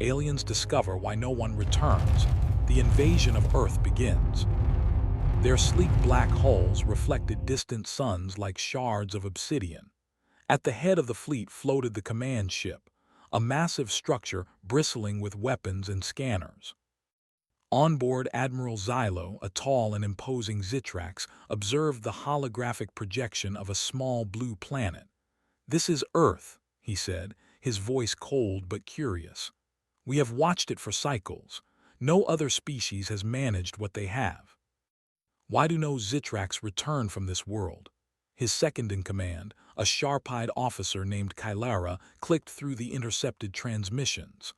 Aliens discover why no one returns. The invasion of Earth begins. Their sleek black hulls reflected distant suns like shards of obsidian. At the head of the fleet floated the command ship, a massive structure bristling with weapons and scanners. On board, Admiral Xylo, a tall and imposing Zitrax, observed the holographic projection of a small blue planet. "This is Earth," he said, his voice cold but curious. "We have watched it for cycles. No other species has managed what they have. Why do no Zitrax return from this world?" His second-in-command, a sharp-eyed officer named Kylara, clicked through the intercepted transmissions.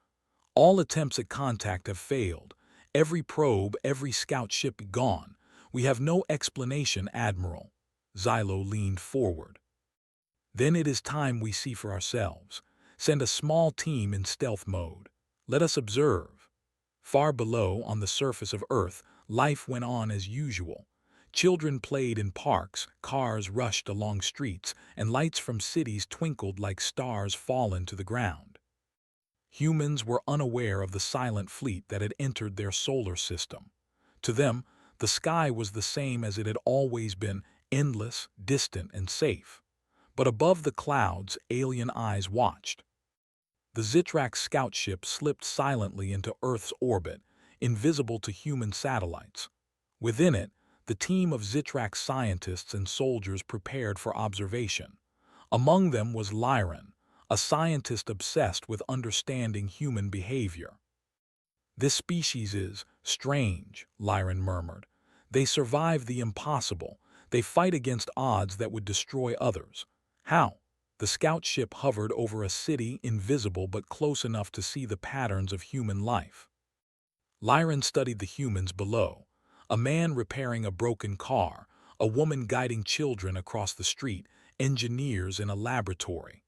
"All attempts at contact have failed. Every probe, every scout ship gone. We have no explanation, Admiral." Xylo leaned forward. "Then it is time we see for ourselves. Send a small team in stealth mode. Let us observe." Far below, on the surface of Earth, life went on as usual. Children played in parks, cars rushed along streets, and lights from cities twinkled like stars fallen to the ground. Humans were unaware of the silent fleet that had entered their solar system. To them, the sky was the same as it had always been, endless, distant, and safe. But above the clouds, alien eyes watched. The Zitrax scout ship slipped silently into Earth's orbit, invisible to human satellites. Within it, the team of Zitrax scientists and soldiers prepared for observation. Among them was Lyran, a scientist obsessed with understanding human behavior. "This species is strange," Lyran murmured. "They survive the impossible. They fight against odds that would destroy others. How?" The scout ship hovered over a city, invisible but close enough to see the patterns of human life. Lyran studied the humans below. A man repairing a broken car, a woman guiding children across the street, engineers in a laboratory.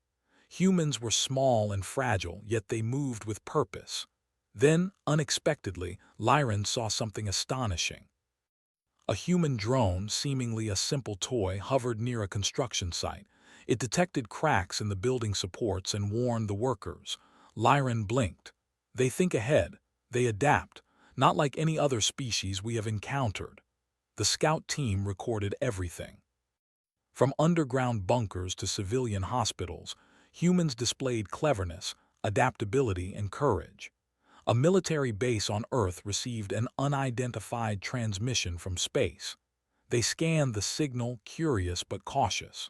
Humans were small and fragile, yet they moved with purpose. Then, unexpectedly, Lyran saw something astonishing. A human drone, seemingly a simple toy, hovered near a construction site. It detected cracks in the building supports and warned the workers. Lyran blinked. "They think ahead. They adapt, not like any other species we have encountered." The scout team recorded everything. From underground bunkers to civilian hospitals, humans displayed cleverness, adaptability, and courage. A military base on Earth received an unidentified transmission from space. They scanned the signal, curious but cautious.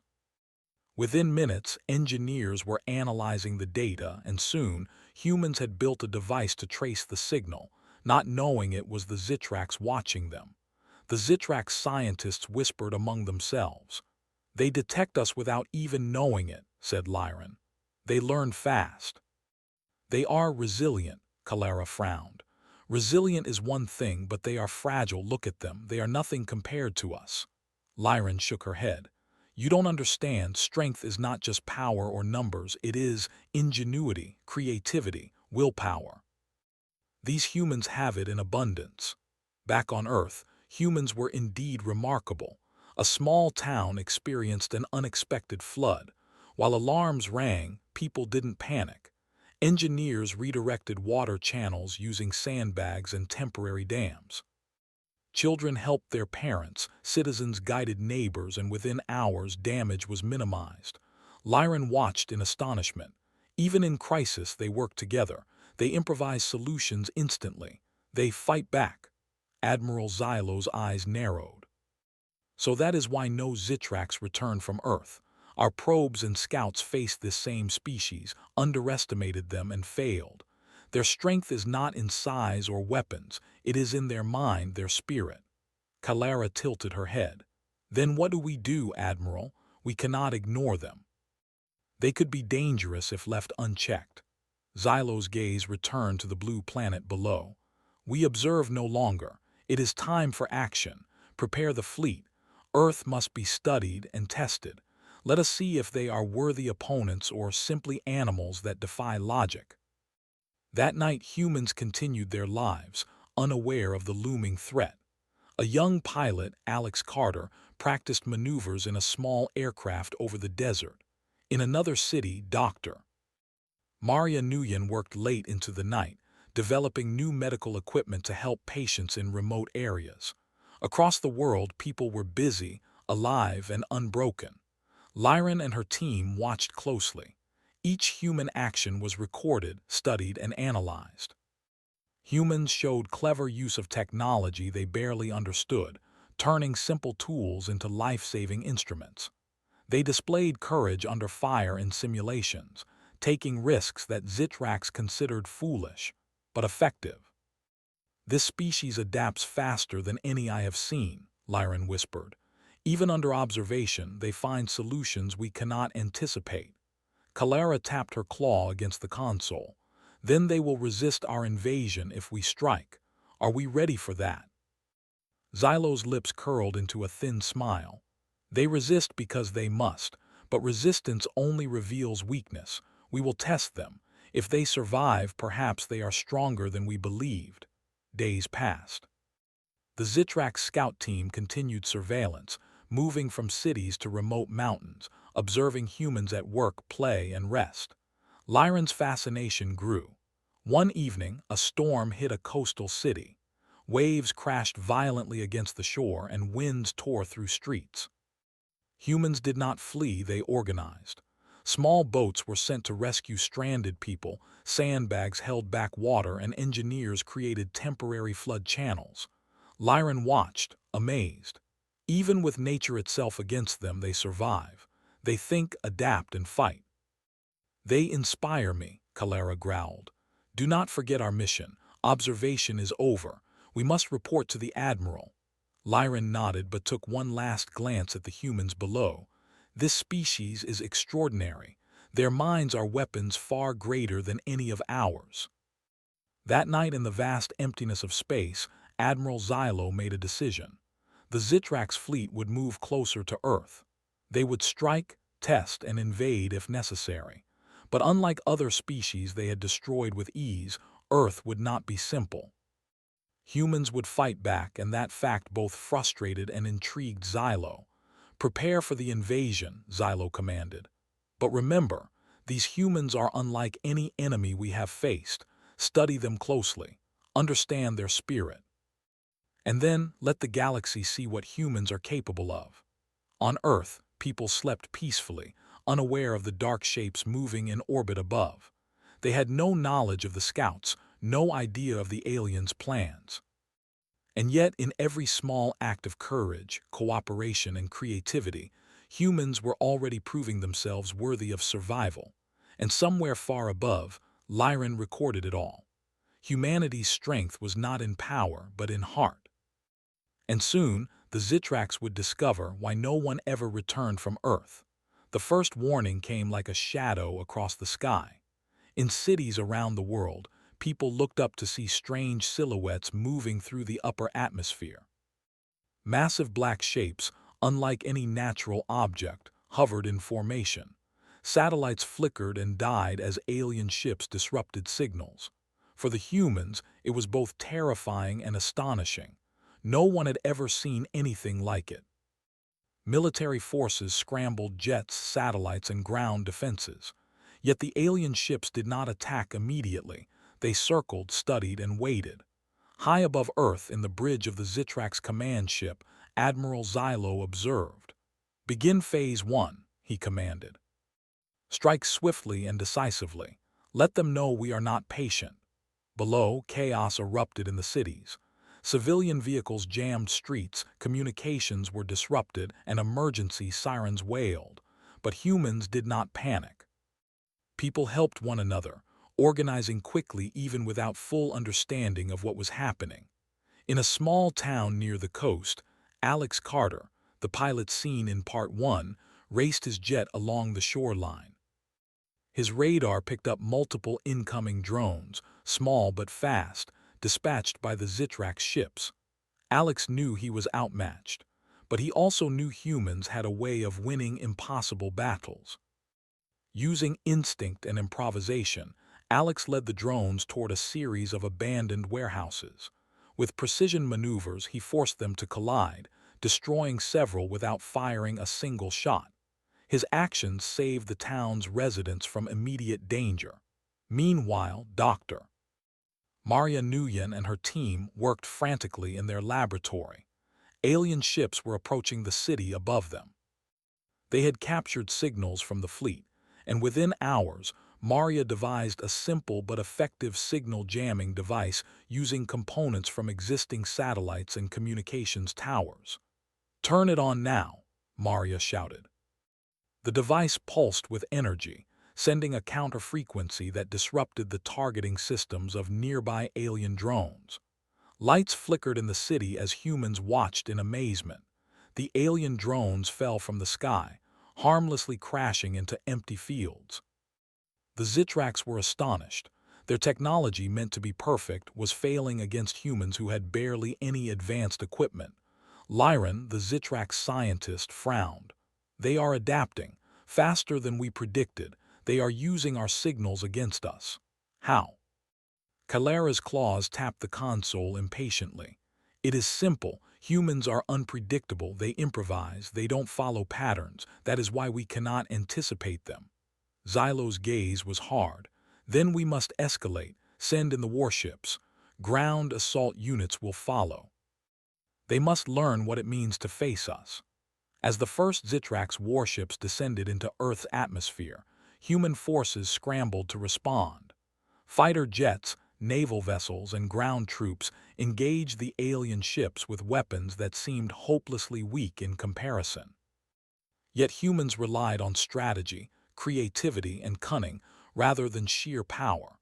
Within minutes, engineers were analyzing the data, and soon, humans had built a device to trace the signal, not knowing it was the Zitrax watching them. The Zitrax scientists whispered among themselves. "They detect us without even knowing it," said Lyran. "They learn fast." "They are resilient," Kylara frowned. "Resilient is one thing, but they are fragile. Look at them. They are nothing compared to us." Lyran shook her head. "You don't understand. Strength is not just power or numbers. It is ingenuity, creativity, willpower. These humans have it in abundance." Back on Earth, humans were indeed remarkable. A small town experienced an unexpected flood. While alarms rang, people didn't panic. Engineers redirected water channels using sandbags and temporary dams. Children helped their parents, citizens guided neighbors, and within hours damage was minimized. Lyran watched in astonishment. Even in crisis, they work together. They improvise solutions instantly. They fight back. Admiral Xylo's eyes narrowed. "So that is why no Zitrax returned from Earth. Our probes and scouts faced this same species, underestimated them, and failed. Their strength is not in size or weapons. It is in their mind, their spirit." Kylara tilted her head. "Then what do we do, Admiral? We cannot ignore them. They could be dangerous if left unchecked." Xylo's gaze returned to the blue planet below. "We observe no longer. It is time for action. Prepare the fleet. Earth must be studied and tested. Let us see if they are worthy opponents or simply animals that defy logic." That night, humans continued their lives, unaware of the looming threat. A young pilot, Alex Carter, practiced maneuvers in a small aircraft over the desert. In another city, Dr. Maria Nguyen worked late into the night, developing new medical equipment to help patients in remote areas. Across the world, people were busy, alive, and unbroken. Lyran and her team watched closely. Each human action was recorded, studied, and analyzed. Humans showed clever use of technology they barely understood, turning simple tools into life-saving instruments. They displayed courage under fire in simulations, taking risks that Zitrax considered foolish, but effective. "This species adapts faster than any I have seen," Lyran whispered. "Even under observation, they find solutions we cannot anticipate." Kalara tapped her claw against the console. "Then they will resist our invasion if we strike. Are we ready for that?" Xylo's lips curled into a thin smile. "They resist because they must, but resistance only reveals weakness. We will test them. If they survive, perhaps they are stronger than we believed." Days passed. The Zitrax scout team continued surveillance, moving from cities to remote mountains, observing humans at work, play, and rest. Lyran's fascination grew. One evening, a storm hit a coastal city. Waves crashed violently against the shore and winds tore through streets. Humans did not flee, they organized. Small boats were sent to rescue stranded people, sandbags held back water, and engineers created temporary flood channels. Lyran watched, amazed. Even with nature itself against them, they survive. They think, adapt, and fight. "They inspire me," Kalara growled. "Do not forget our mission. Observation is over. We must report to the Admiral." Lyran nodded but took one last glance at the humans below. "This species is extraordinary. Their minds are weapons far greater than any of ours." That night, in the vast emptiness of space, Admiral Xylo made a decision. The Zitrax fleet would move closer to Earth. They would strike, test, and invade if necessary. But unlike other species they had destroyed with ease, Earth would not be simple. Humans would fight back, and that fact both frustrated and intrigued Xylo. "Prepare for the invasion," Xylo commanded. "But remember, these humans are unlike any enemy we have faced. Study them closely. Understand their spirit. And then let the galaxy see what humans are capable of." On Earth, people slept peacefully, unaware of the dark shapes moving in orbit above. They had no knowledge of the scouts, no idea of the aliens' plans. And yet, in every small act of courage, cooperation, and creativity, humans were already proving themselves worthy of survival. And somewhere far above, Lyran recorded it all. Humanity's strength was not in power, but in heart. And soon, the Zitrax would discover why no one ever returned from Earth. The first warning came like a shadow across the sky. In cities around the world, people looked up to see strange silhouettes moving through the upper atmosphere. Massive black shapes, unlike any natural object, hovered in formation. Satellites flickered and died as alien ships disrupted signals. For the humans, it was both terrifying and astonishing. No one had ever seen anything like it. Military forces scrambled jets, satellites, and ground defenses. Yet the alien ships did not attack immediately. They circled, studied, and waited. High above Earth, in the bridge of the Zitrax command ship, Admiral Xylo observed. "Begin Phase 1, he commanded. "Strike swiftly and decisively. Let them know we are not patient." Below, chaos erupted in the cities. Civilian vehicles jammed streets, communications were disrupted, and emergency sirens wailed. But humans did not panic. People helped one another, organizing quickly even without full understanding of what was happening. In a small town near the coast, Alex Carter, the pilot seen in Part 1, raced his jet along the shoreline. His radar picked up multiple incoming drones, small but fast, dispatched by the Zitrax ships. Alex knew he was outmatched, but he also knew humans had a way of winning impossible battles. Using instinct and improvisation, Alex led the drones toward a series of abandoned warehouses. With precision maneuvers, he forced them to collide, destroying several without firing a single shot. His actions saved the town's residents from immediate danger. Meanwhile, Dr. Maria Nguyen and her team worked frantically in their laboratory. Alien ships were approaching the city above them. They had captured signals from the fleet, and within hours, Maria devised a simple but effective signal jamming device using components from existing satellites and communications towers. "Turn it on now," Maria shouted. The device pulsed with energy, sending a counter-frequency that disrupted the targeting systems of nearby alien drones. Lights flickered in the city as humans watched in amazement. The alien drones fell from the sky, harmlessly crashing into empty fields. The Zitrax were astonished. Their technology, meant to be perfect, was failing against humans who had barely any advanced equipment. Lyran, the Zitrax scientist, frowned. "They are adapting, faster than we predicted. They are using our signals against us." "How?" Kalera's claws tapped the console impatiently. "It is simple. Humans are unpredictable. They improvise. They don't follow patterns. That is why we cannot anticipate them." Xylo's gaze was hard. "Then we must escalate. Send in the warships. Ground assault units will follow. They must learn what it means to face us." As the first Zitrax warships descended into Earth's atmosphere, human forces scrambled to respond. Fighter jets, naval vessels, and ground troops engaged the alien ships with weapons that seemed hopelessly weak in comparison. Yet humans relied on strategy, creativity, and cunning rather than sheer power.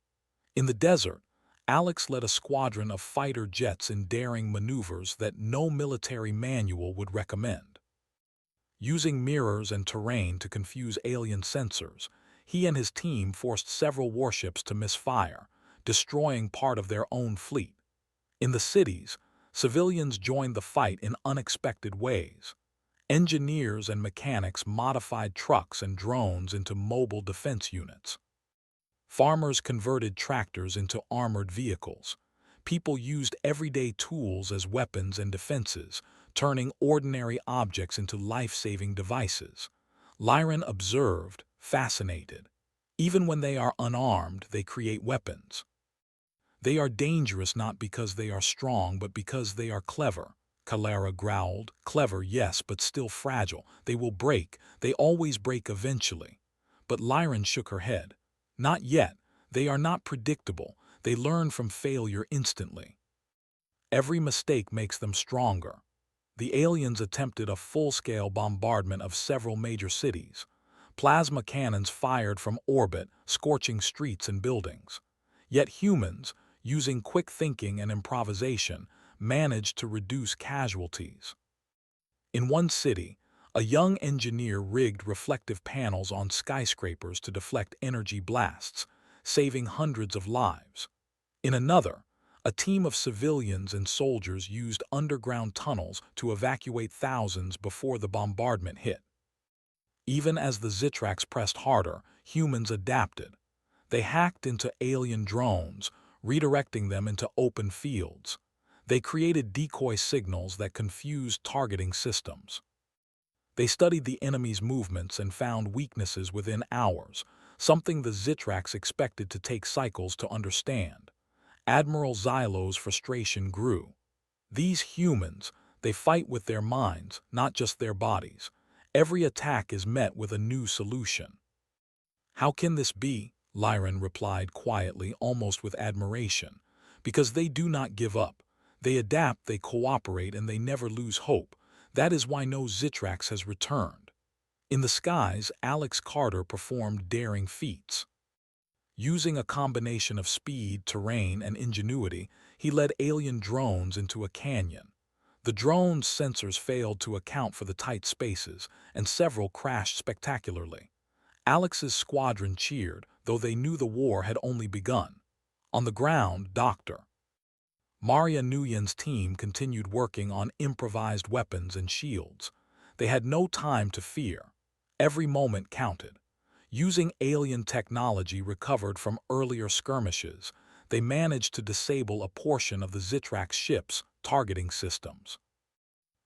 In the desert, Alex led a squadron of fighter jets in daring maneuvers that no military manual would recommend. Using mirrors and terrain to confuse alien sensors, he and his team forced several warships to misfire, destroying part of their own fleet. In the cities, civilians joined the fight in unexpected ways. Engineers and mechanics modified trucks and drones into mobile defense units. Farmers converted tractors into armored vehicles. People used everyday tools as weapons and defenses, turning ordinary objects into life-saving devices. Lyran observed, fascinated. Even when they are unarmed, they create weapons. "They are dangerous not because they are strong, but because they are clever," Kalera growled. "Clever, yes, but still fragile. They will break. They always break eventually." But Lyran shook her head. "Not yet. They are not predictable. They learn from failure instantly. Every mistake makes them stronger." The aliens attempted a full-scale bombardment of several major cities. Plasma cannons fired from orbit, scorching streets and buildings. Yet humans, using quick thinking and improvisation, managed to reduce casualties. In one city, a young engineer rigged reflective panels on skyscrapers to deflect energy blasts, saving hundreds of lives. In another, a team of civilians and soldiers used underground tunnels to evacuate thousands before the bombardment hit. Even as the Zitrax pressed harder, humans adapted. They hacked into alien drones, redirecting them into open fields. They created decoy signals that confused targeting systems. They studied the enemy's movements and found weaknesses within hours, something the Zitrax expected to take cycles to understand. Admiral Xylo's frustration grew. "These humans, they fight with their minds, not just their bodies. Every attack is met with a new solution." "How can this be?" Lyran replied quietly, almost with admiration. "Because they do not give up. They adapt, they cooperate, and they never lose hope. That is why no Zitrax has returned." In the skies, Alex Carter performed daring feats. Using a combination of speed, terrain, and ingenuity, he led alien drones into a canyon. The drone's sensors failed to account for the tight spaces, and several crashed spectacularly. Alex's squadron cheered, though they knew the war had only begun. On the ground, Dr. Maria Nguyen's team continued working on improvised weapons and shields. They had no time to fear. Every moment counted. Using alien technology recovered from earlier skirmishes, they managed to disable a portion of the Zitrax ship's targeting systems.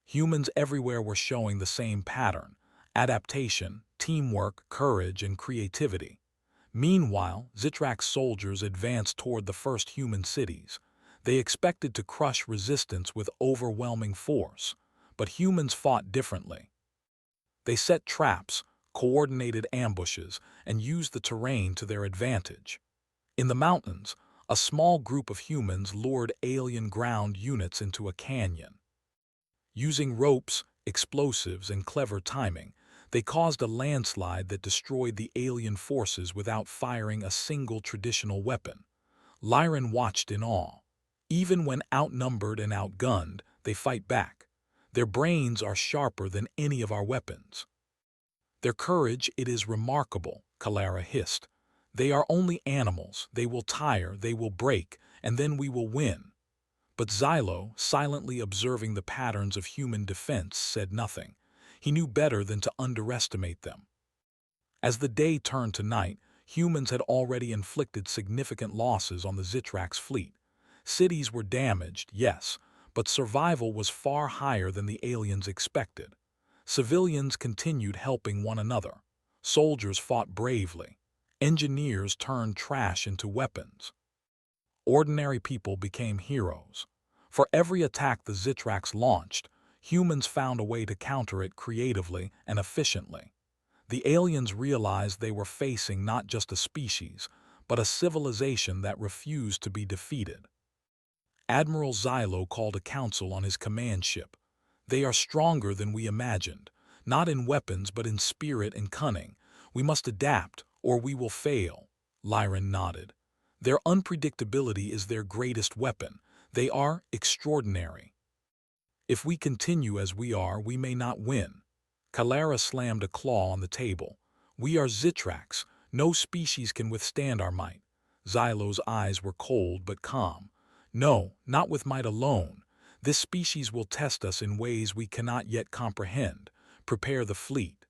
Humans everywhere were showing the same pattern: adaptation, teamwork, courage, and creativity. Meanwhile, Zitrak's soldiers advanced toward the first human cities. They expected to crush resistance with overwhelming force, but humans fought differently. They set traps, coordinated ambushes, and used the terrain to their advantage. In the mountains, a small group of humans lured alien ground units into a canyon. Using ropes, explosives, and clever timing, they caused a landslide that destroyed the alien forces without firing a single traditional weapon. Lyran watched in awe. Even when outnumbered and outgunned, they fight back. Their brains are sharper than any of our weapons. Their courage, it is remarkable, Kalara hissed. They are only animals, they will tire, they will break, and then we will win. But Xylo, silently observing the patterns of human defense, said nothing. He knew better than to underestimate them. As the day turned to night, humans had already inflicted significant losses on the Zitrak's fleet. Cities were damaged, yes, but survival was far higher than the aliens expected. Civilians continued helping one another. Soldiers fought bravely. Engineers turned trash into weapons. Ordinary people became heroes. For every attack the Zitrax launched, humans found a way to counter it creatively and efficiently. The aliens realized they were facing not just a species, but a civilization that refused to be defeated. Admiral Xylo called a council on his command ship. They are stronger than we imagined, not in weapons but in spirit and cunning. We must adapt, or we will fail. Lyran nodded. Their unpredictability is their greatest weapon. They are extraordinary. If we continue as we are, we may not win. Kalara slammed a claw on the table. We are Zitrax. No species can withstand our might. Xylo's eyes were cold but calm. No, not with might alone. This species will test us in ways we cannot yet comprehend. Prepare the fleet.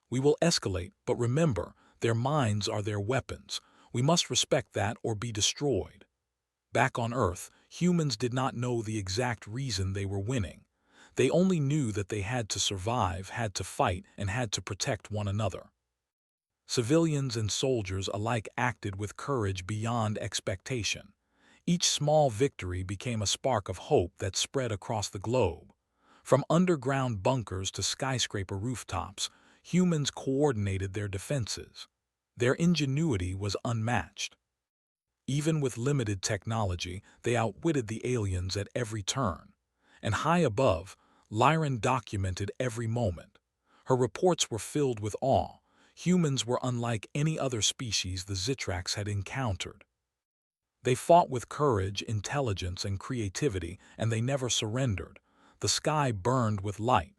We will escalate, but remember, their minds are their weapons. We must respect that or be destroyed. Back on Earth, humans did not know the exact reason they were winning. They only knew that they had to survive, had to fight, and had to protect one another. Civilians and soldiers alike acted with courage beyond expectation. Each small victory became a spark of hope that spread across the globe. From underground bunkers to skyscraper rooftops, humans coordinated their defenses. Their ingenuity was unmatched. Even with limited technology, they outwitted the aliens at every turn. And high above, Lyran documented every moment. Her reports were filled with awe. Humans were unlike any other species the Zitrax had encountered. They fought with courage, intelligence, and creativity, and they never surrendered. The sky burned with light.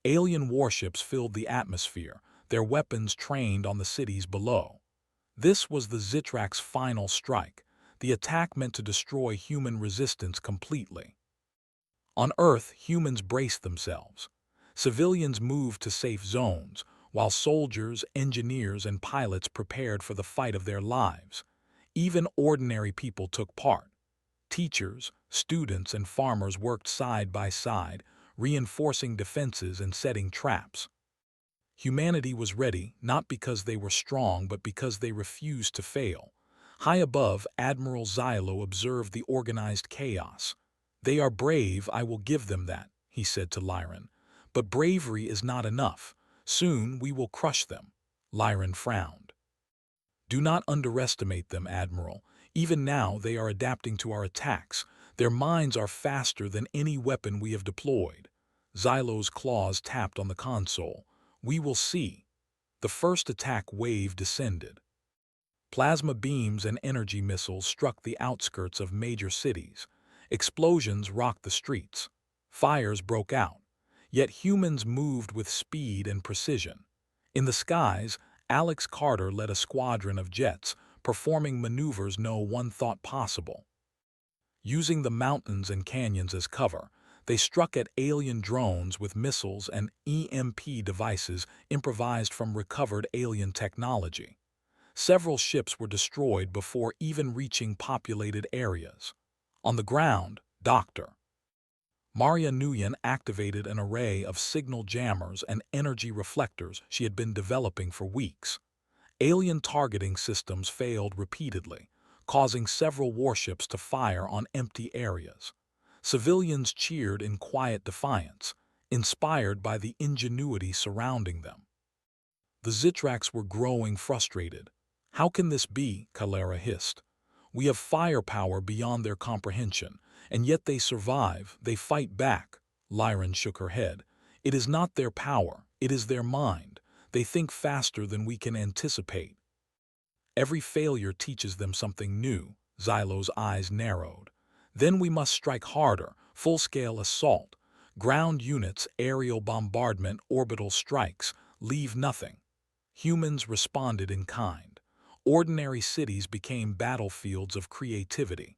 Alien warships filled the atmosphere, their weapons trained on the cities below. This was the Zitrax's final strike, the attack meant to destroy human resistance completely. On Earth, humans braced themselves. Civilians moved to safe zones, while soldiers, engineers, and pilots prepared for the fight of their lives. Even ordinary people took part. Teachers, students, and farmers worked side by side, reinforcing defenses and setting traps. Humanity was ready, not because they were strong, but because they refused to fail. High above, Admiral Xylo observed the organized chaos. They are brave, I will give them that, he said to Lyran. But bravery is not enough. Soon we will crush them. Lyran frowned. Do not underestimate them, Admiral. Even now they are adapting to our attacks. Their minds are faster than any weapon we have deployed. Xylo's claws tapped on the console. We will see. The first attack wave descended. Plasma beams and energy missiles struck the outskirts of major cities. Explosions rocked the streets. Fires broke out. Yet humans moved with speed and precision. In the skies, Alex Carter led a squadron of jets, performing maneuvers no one thought possible. Using the mountains and canyons as cover, they struck at alien drones with missiles and EMP devices improvised from recovered alien technology. Several ships were destroyed before even reaching populated areas. On the ground, Dr. Maria Nguyen activated an array of signal jammers and energy reflectors she had been developing for weeks. Alien targeting systems failed repeatedly, causing several warships to fire on empty areas. Civilians cheered in quiet defiance, inspired by the ingenuity surrounding them. The Zitrax were growing frustrated. "How can this be?" Calera hissed. "We have firepower beyond their comprehension, and yet they survive, they fight back." Lyran shook her head. "It is not their power, it is their mind. They think faster than we can anticipate." "Every failure teaches them something new." Xylo's eyes narrowed. "Then we must strike harder, full-scale assault. Ground units, aerial bombardment, orbital strikes, leave nothing." Humans responded in kind. Ordinary cities became battlefields of creativity.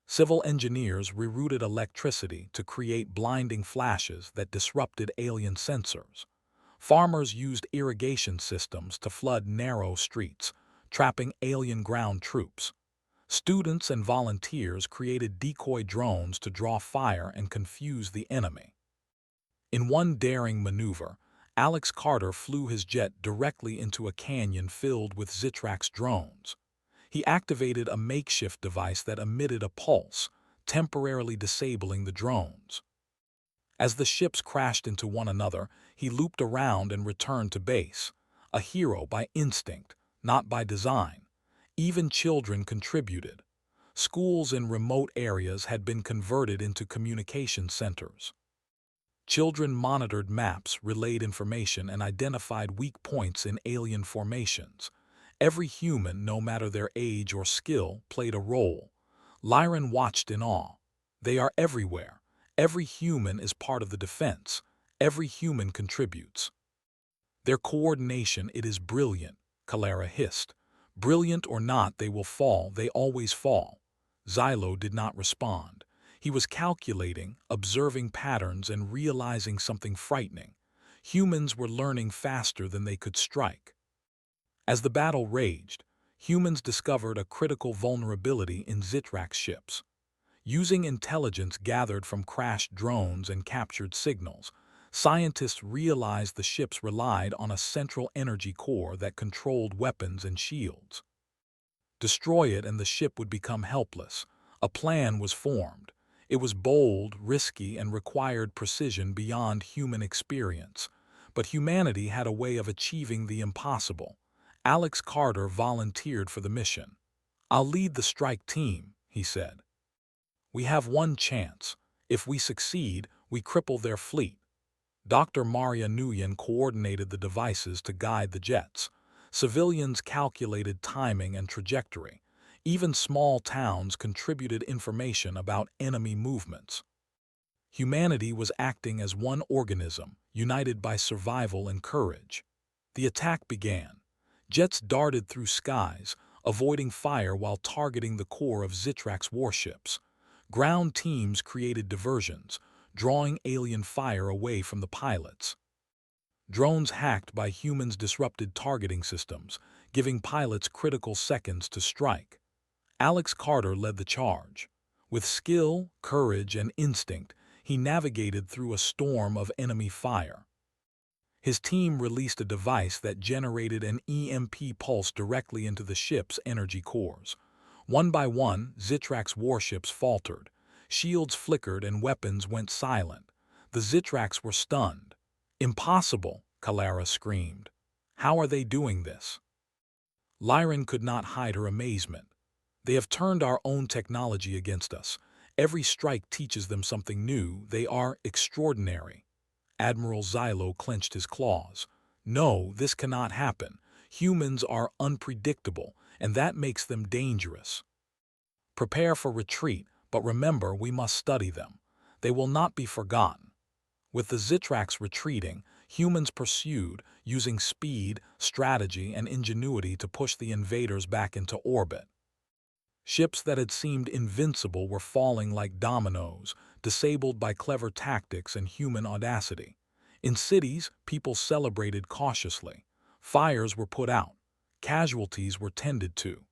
Civil engineers rerouted electricity to create blinding flashes that disrupted alien sensors. Farmers used irrigation systems to flood narrow streets, trapping alien ground troops. Students and volunteers created decoy drones to draw fire and confuse the enemy. In one daring maneuver, Alex Carter flew his jet directly into a canyon filled with Zitrax drones. He activated a makeshift device that emitted a pulse, temporarily disabling the drones. As the ships crashed into one another, he looped around and returned to base, a hero by instinct, not by design. Even children contributed. Schools in remote areas had been converted into communication centers. Children monitored maps, relayed information, and identified weak points in alien formations. Every human, no matter their age or skill, played a role. Lyran watched in awe. "They are everywhere. Every human is part of the defense. Every human contributes." "Their coordination, it is brilliant," Calera hissed. "Brilliant or not, they will fall. They always fall." Xylo did not respond. He was calculating, observing patterns, and realizing something frightening. Humans were learning faster than they could strike. As the battle raged, humans discovered a critical vulnerability in Zitrax ships. Using intelligence gathered from crashed drones and captured signals, scientists realized the ships relied on a central energy core that controlled weapons and shields. Destroy it and the ship would become helpless. A plan was formed. It was bold, risky, and required precision beyond human experience. But humanity had a way of achieving the impossible. Alex Carter volunteered for the mission. "I'll lead the strike team," he said. "We have one chance. If we succeed, we cripple their fleet." Dr. Maria Nguyen coordinated the devices to guide the jets. Civilians calculated timing and trajectory. Even small towns contributed information about enemy movements. Humanity was acting as one organism, united by survival and courage. The attack began. Jets darted through skies, avoiding fire while targeting the core of Zitrax warships. Ground teams created diversions, drawing alien fire away from the pilots. Drones hacked by humans disrupted targeting systems, giving pilots critical seconds to strike. Alex Carter led the charge. With skill, courage, and instinct, he navigated through a storm of enemy fire. His team released a device that generated an EMP pulse directly into the ship's energy cores. One by one, Zitrax warships faltered. Shields flickered and weapons went silent. The Zitrax were stunned. "Impossible!" Calera screamed. "How are they doing this?" Lyran could not hide her amazement. "They have turned our own technology against us. Every strike teaches them something new. They are extraordinary." Admiral Xylo clenched his claws. "No, this cannot happen. Humans are unpredictable, and that makes them dangerous. Prepare for retreat, but remember we must study them. They will not be forgotten." With the Zitrax retreating, humans pursued, using speed, strategy, and ingenuity to push the invaders back into orbit. Ships that had seemed invincible were falling like dominoes, disabled by clever tactics and human audacity. In cities, people celebrated cautiously. Fires were put out. Casualties were tended to.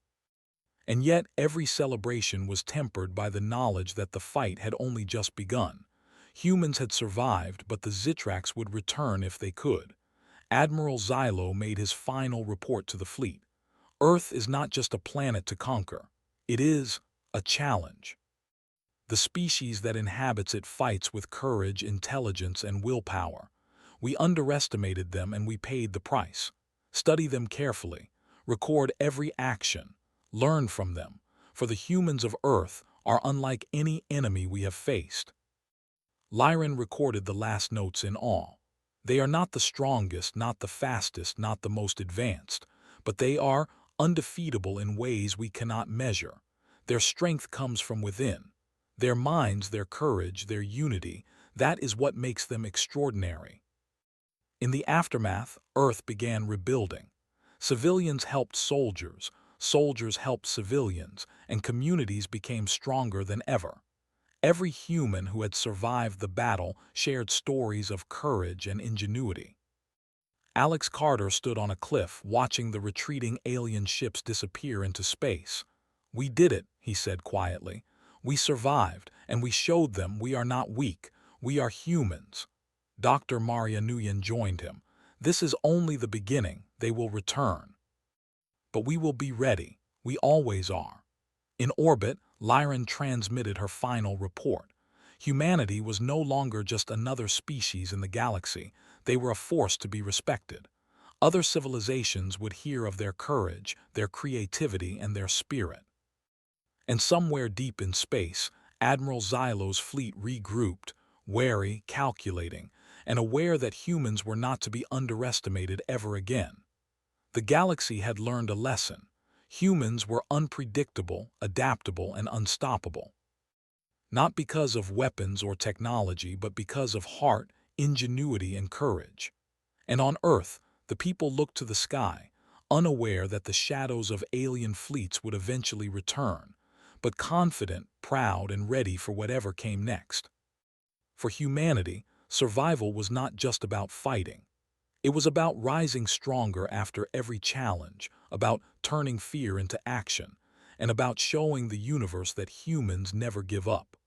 And yet every celebration was tempered by the knowledge that the fight had only just begun. Humans had survived, but the Zitrax would return if they could. Admiral Xylo made his final report to the fleet. Earth is not just a planet to conquer. It is a challenge. The species that inhabits it fights with courage, intelligence, and willpower. We underestimated them and we paid the price. Study them carefully. Record every action. Learn from them. For the humans of Earth are unlike any enemy we have faced. Lyran recorded the last notes in awe. They are not the strongest, not the fastest, not the most advanced, but they are undefeatable in ways we cannot measure. Their strength comes from within. Their minds, their courage, their unity, that is what makes them extraordinary. In the aftermath, Earth began rebuilding. Civilians helped soldiers, soldiers helped civilians, and communities became stronger than ever. Every human who had survived the battle shared stories of courage and ingenuity. Alex Carter stood on a cliff watching the retreating alien ships disappear into space. "We did it," he said quietly. "We survived, and we showed them we are not weak. We are humans." Dr. Maria Nguyen joined him. "This is only the beginning. They will return. But we will be ready. We always are." In orbit, Lyran transmitted her final report. Humanity was no longer just another species in the galaxy. They were a force to be respected. Other civilizations would hear of their courage, their creativity, and their spirit. And somewhere deep in space, Admiral Xylo's fleet regrouped, wary, calculating, and aware that humans were not to be underestimated ever again. The galaxy had learned a lesson. Humans were unpredictable, adaptable, and unstoppable. Not because of weapons or technology, but because of heart, ingenuity, and courage. And on Earth, the people looked to the sky, unaware that the shadows of alien fleets would eventually return, but confident, proud, and ready for whatever came next. For humanity, survival was not just about fighting. It was about rising stronger after every challenge, about turning fear into action, and about showing the universe that humans never give up.